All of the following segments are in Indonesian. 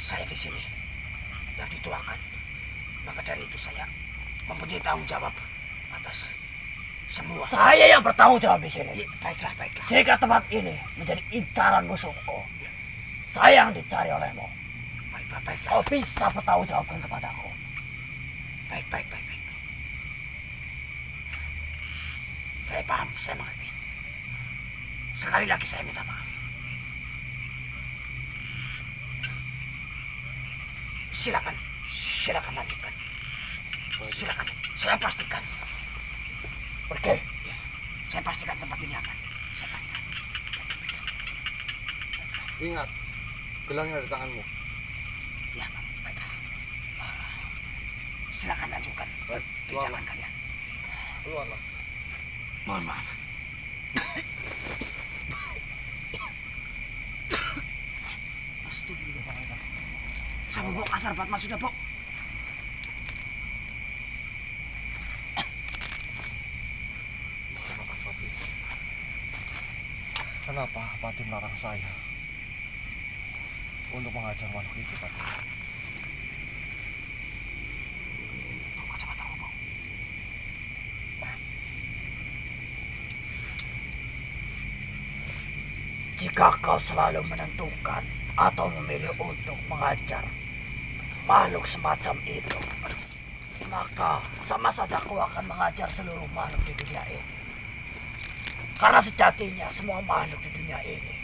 Saya di sini yang dituakan. Maka dari itu saya mempunyai tanggung jawab atas semua. Saya yang bertanggung jawab di sini. Ya, baiklah, baiklah. Jika tempat ini menjadi incaran musuhku, saya yang dicari olehmu. Baiklah. Kau bisa bertanggung jawabkan kepadaku. Baik. Saya paham, saya mengerti. Sekali lagi saya minta maaf. Silakan lanjutkan. Silakan, saya pastikan. Pergi. Ya, saya pastikan tempat ini aman. Saya pastikan. Ingat, gelangnya di tanganmu. Ya, baiklah. Silakan lanjutkan perjalanan kalian. Keluarlah. Mohon maaf. Sama bawa kasar buat masuknya, Pok. Kenapa Pati melarang saya untuk mengajar makhluk itu, Pati? Bawa kacamata, Pok. Jika kau selalu menentukan atau memilih untuk mengajar makhluk semacam itu, maka sama saja kau akan mengajar seluruh makhluk di dunia ini. Karena sejatinya semua makhluk di dunia ini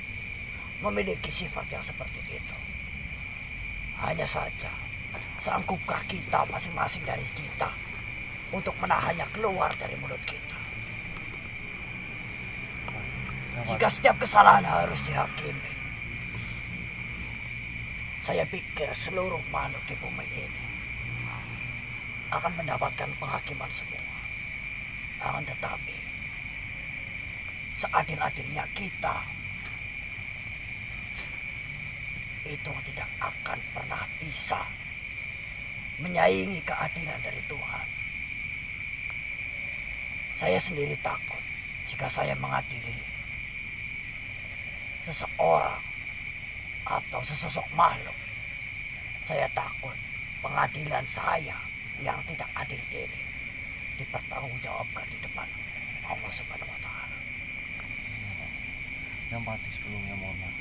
memiliki sifat yang seperti itu. Hanya saja, sanggupkah kita masing-masing dari kita untuk menahannya keluar dari mulut kita? Jika setiap kesalahan harus dihakimi, saya pikir seluruh makhluk di bumi ini akan mendapatkan penghakiman semua. Akan tetapi, seadil-adilnya kita itu tidak akan pernah bisa menyaingi keadilan dari Tuhan. Saya sendiri takut jika saya mengadili seseorang atau sesosok makhluk. Saya takut pengadilan saya yang tidak adil ini dipertanggungjawabkan di depan Allah Subhanahu wa Ta'ala. Yang Pati sebelumnya mohon maaf.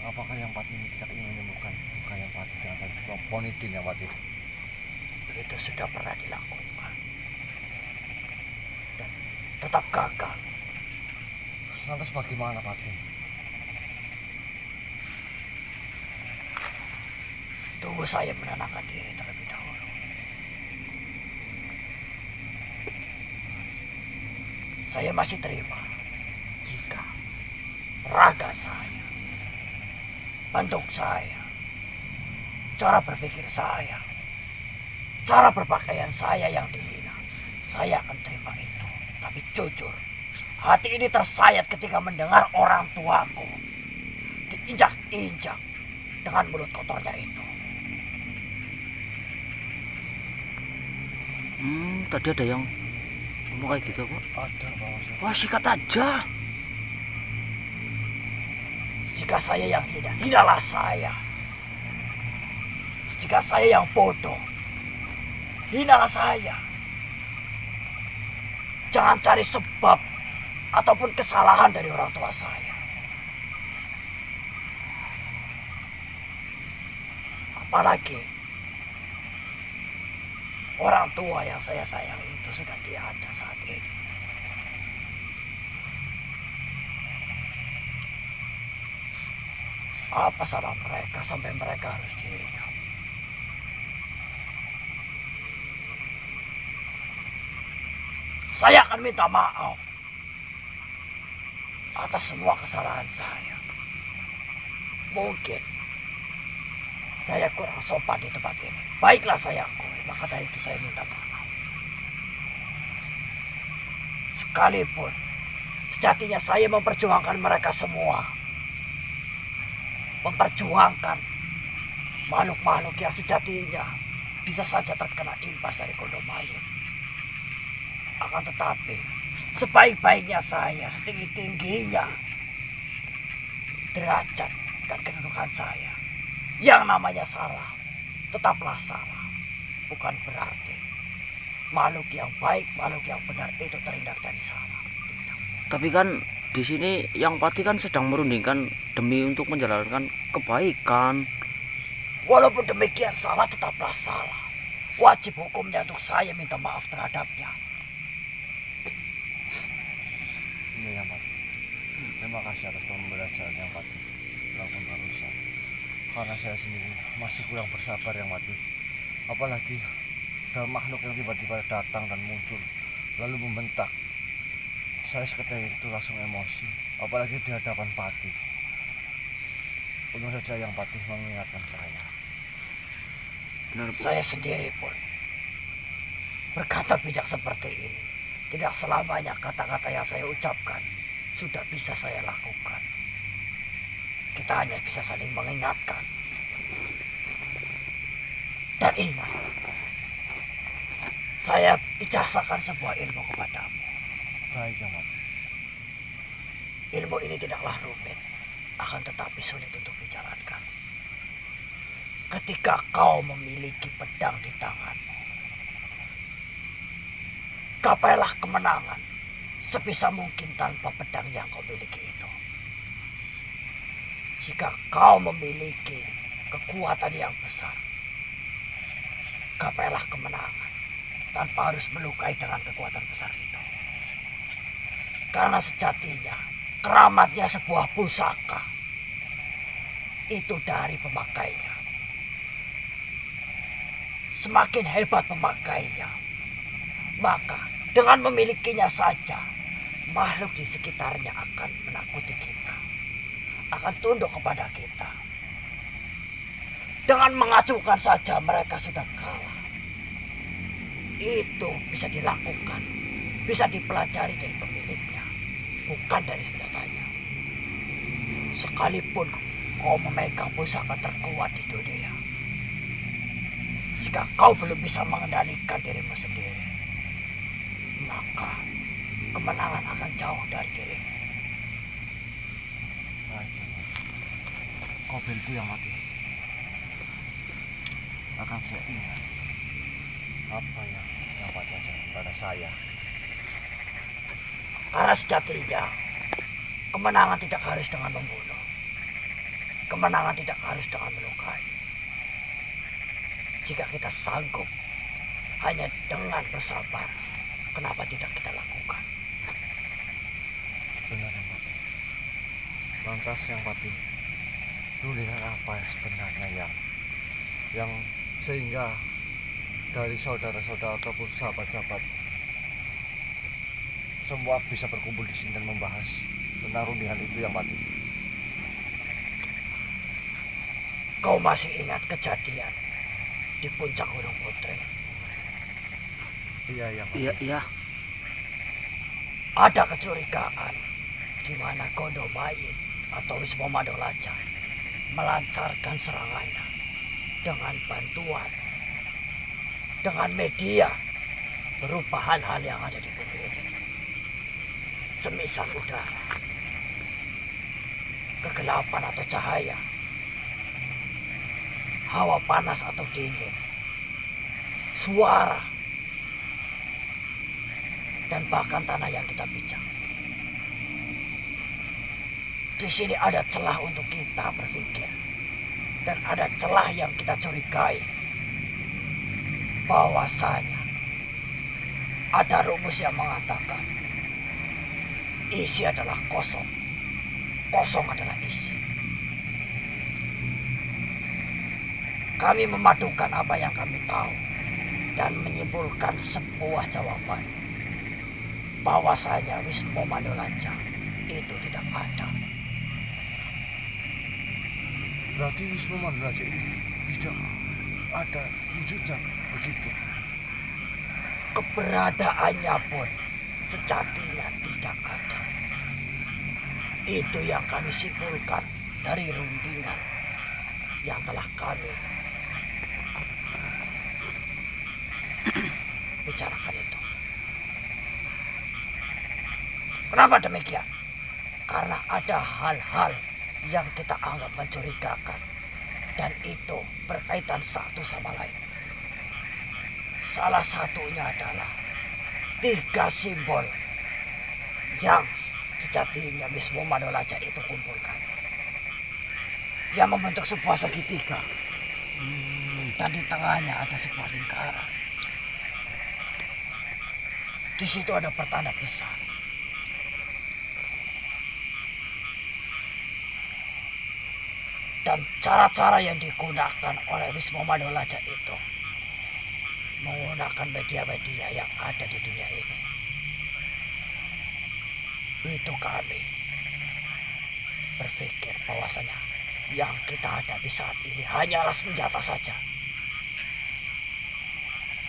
Apakah yang Pati ini tidak ingin menyembuhkan luka yang Pati dengan ponidin yang Pati? Itu sudah pernah dilakukan dan tetap gagal. Lantas bagaimana, Pati? Tunggu saya menenangkan diri terlebih dahulu. Saya masih terima jika raga saya, bentuk saya, cara berpikir saya, cara berpakaian saya yang dihina, saya akan terima itu. Tapi jujur, hati ini tersayat ketika mendengar orang tuaku diinjak-injak dengan mulut kotornya itu. Tadi ada yang ngomong kayak gitu, Pak. Ada, Pak Masya. Wah, sikat aja. Jika saya yang hina, hinalah saya. Jika saya yang bodoh, hinalah saya. Jangan cari sebab ataupun kesalahan dari orang tua saya. Apalagi orang tua yang saya sayang itu sudah tiada saat ini. Apa salah mereka sampai mereka harus dihina? Saya akan minta maaf atas semua kesalahan saya. Mungkin saya kurang sopan di tempat ini. Baiklah saya akui, maka dari itu saya minta maaf. Sekalipun sejatinya saya memperjuangkan mereka semua. Memperjuangkan makhluk-makhluk yang sejatinya bisa saja terkena imbas dari kondom mayat. Akan tetapi, sebaik-baiknya saya, setinggi-tingginya derajat mempertahankan kedudukan saya. Yang namanya salah, tetaplah salah. Bukan berarti makhluk yang baik, makhluk yang benar itu terhindar dari salah. Tapi kan di sini yang Pati kan sedang merundingkan demi untuk menjalankan kebaikan. Walaupun demikian salah tetaplah salah. Wajib hukumnya untuk saya minta maaf terhadapnya. Iya Yang Pati. Terima kasih atas pembelajaran Yang Pati lakukan barusan. Karena saya sendiri masih kurang bersabar Yang Pati. Apalagi ada makhluk yang tiba-tiba datang dan muncul lalu membentak. Saya seketika itu langsung emosi, apalagi di hadapan Pati. Untung saja Yang Pati mengingatkan saya. Benar, Bu. Saya sendiri pun berkata bijak seperti ini. Tidak selamanya kata-kata yang saya ucapkan sudah bisa saya lakukan. Kita hanya bisa saling mengingatkan. Dan ingat, saya ijazahkan sebuah ilmu kepadamu. Baik Yang Pati. Ilmu ini tidaklah rumit, akan tetapi sulit untuk dijalankan. Ketika kau memiliki pedang di tanganmu, gapailah kemenangan sebisa mungkin tanpa pedang yang kau miliki itu. Jika kau memiliki kekuatan yang besar, gapailah kemenangan tanpa harus melukai dengan kekuatan besar itu. Karena sejatinya keramatnya sebuah pusaka itu dari pemakainya. Semakin hebat pemakainya, maka dengan memilikinya saja makhluk di sekitarnya akan menakuti kita, akan tunduk kepada kita. Dengan mengacuhkan saja mereka sudah kalah. Itu bisa dilakukan, bisa dipelajari dari pemiliknya, bukan dari senjatanya. Sekalipun kau memegang pusaka terkuat di dunia, jika kau belum bisa mengendalikan dirimu sendiri, maka kemenangan akan jauh dari dirimu. Baik Yang Pati. Kobel itu Yang Pati. Akan saya ingat apa yang Yang Pati ajarkan kepada saya. Karena sejatinya kemenangan tidak harus dengan membunuh. Kemenangan tidak harus dengan melukai. Jika kita sanggup hanya dengan bersabar, kenapa tidak kita lakukan? Benar Yang Pati. Lantas Yang Pati, rundingan apa yang sebenarnya yang sehingga dari saudara-saudara ataupun sahabat-sahabat semua bisa berkumpul di sini dan membahas tentang rundingan itu Yang Pati? Kau masih ingat kejadian di puncak Gunung Putri? Iya Yang Pati. Iya. Ada kecurigaan di mana Gondomayin atau Wisma Madolaca melancarkan serangannya dengan bantuan, dengan media berupa hal-hal yang ada di bumi ini. Semisal udara, kegelapan atau cahaya, hawa panas atau dingin, suara, dan bahkan tanah yang kita pijak. Di sini ada celah untuk kita berpikir, dan ada celah yang kita curigai, bahwasanya ada rumus yang mengatakan isi adalah kosong, kosong adalah isi. Kami memadukan apa yang kami tahu dan menyimpulkan sebuah jawaban, bahwasanya Wisma Madolaca itu tidak ada. Berarti Wisma Madolaca ini tidak ada wujudnya, begitu? Keberadaannya pun sejatinya tidak ada. Itu yang kami simpulkan dari rundingan yang telah kami bicarakan itu. Kenapa demikian? Karena ada hal-hal yang kita anggap mencurigakan, dan itu berkaitan satu sama lain. Salah satunya adalah 3 simbol yang sejatinya Wisnu Mandolaca itu kumpulkan, yang membentuk sebuah segitiga, dan di tengahnya ada sebuah lingkaran. Di situ ada pertanda pisah. Dan cara-cara yang digunakan oleh Wisnu Mandolaca itu menggunakan media-media yang ada di dunia ini. Itu kami berpikir bahwasanya yang kita hadapi saat ini hanyalah senjata saja.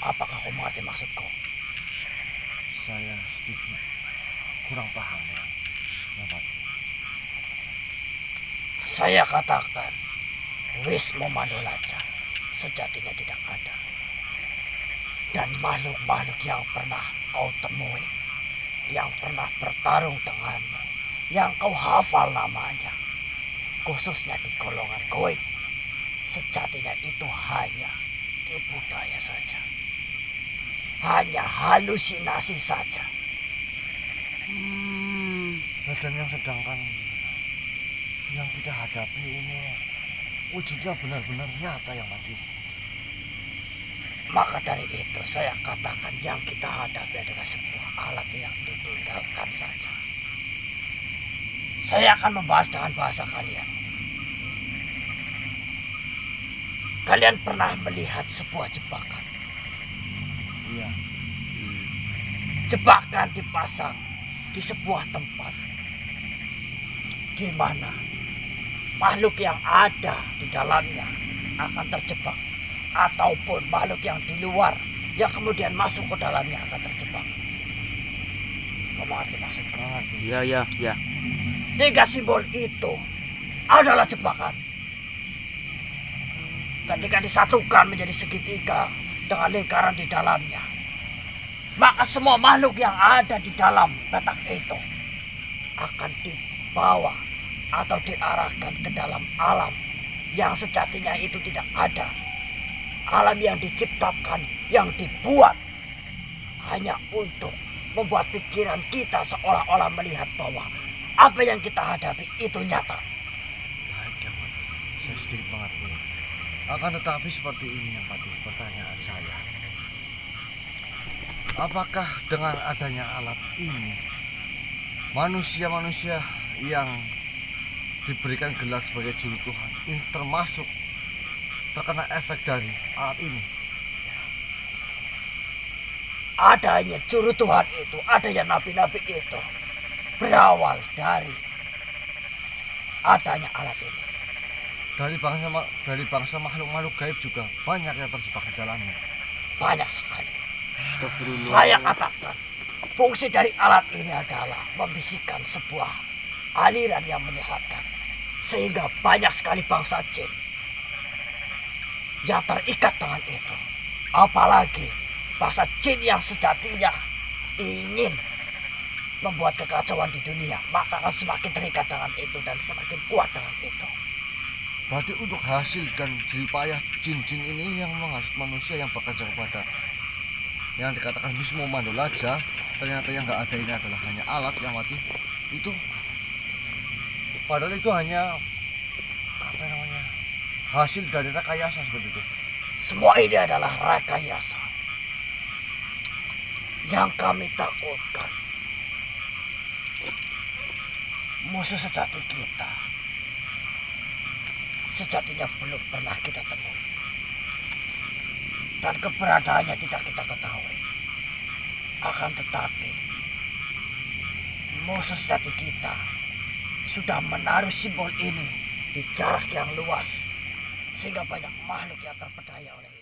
Apakah kau mengerti maksudku? Saya sedikit kurang paham ya, Pati. Saya katakan Wisnu Mandolaca sejatinya tidak ada. Dan makhluk-makhluk yang pernah kau temui, yang pernah bertarung denganmu, yang kau hafal namanya, khususnya di golongan goib, sejatinya itu hanya tipu daya saja. Hanya halusinasi saja. Dan yang sedangkan yang kita hadapi ini wujudnya benar-benar nyata yang Pati. Maka dari itu saya katakan yang kita hadapi adalah sebuah alat yang ditinggalkan saja. Saya akan membahas dengan bahasa kalian. Kalian pernah melihat sebuah jebakan? Iya. Jebakan dipasang di sebuah tempat di mana makhluk yang ada di dalamnya akan terjebak, ataupun makhluk yang di luar yang kemudian masuk ke dalamnya akan terjebak. Kamu mengerti maksudku? Iya. 3 simbol itu adalah jebakan. Ketika disatukan menjadi segitiga dengan lingkaran di dalamnya, maka semua makhluk yang ada di dalam petak itu akan dibawa atau diarahkan ke dalam alam yang sejatinya itu tidak ada. Alam yang diciptakan, yang dibuat hanya untuk membuat pikiran kita seolah-olah melihat bahwa apa yang kita hadapi itu nyata. Baik yang Pati, saya sedikit mengerti. Akan tetapi seperti ini yang Pati, pertanyaan saya. Apakah dengan adanya alat ini, manusia-manusia yang diberikan gelar sebagai juru Tuhan ini termasuk terkena efek dari alat ini? Adanya juru Tuhan itu, adanya nabi-nabi itu berawal dari adanya alat ini. Dari bangsa makhluk-makhluk gaib juga banyak yang terjebak di dalamnya. Banyak sekali. Astagfirullah. Saya katakan fungsi dari alat ini adalah membisikkan sebuah aliran yang menyesatkan, sehingga banyak sekali bangsa jin yang terikat dengan itu. Apalagi bangsa jin yang sejatinya ingin membuat kekacauan di dunia, maka akan semakin terikat dengan itu dan semakin kuat dengan itu. Berarti untuk hasil dan jeripayah jin-jin ini yang menghasut manusia yang bekerja kepada yang dikatakan Wisnu Mandolaca, ternyata yang nggak ada ini adalah hanya alat yang mati itu. Padahal itu hanya apa namanya, hasil dari rekayasa seperti itu. Semua ini adalah rekayasa. Yang kami takutkan, musuh sejati kita sejatinya belum pernah kita temui, dan keberadaannya tidak kita ketahui. Akan tetapi musuh sejati kita sudah menaruh simbol ini di jarak yang luas, sehingga banyak makhluk yang terpedaya oleh itu.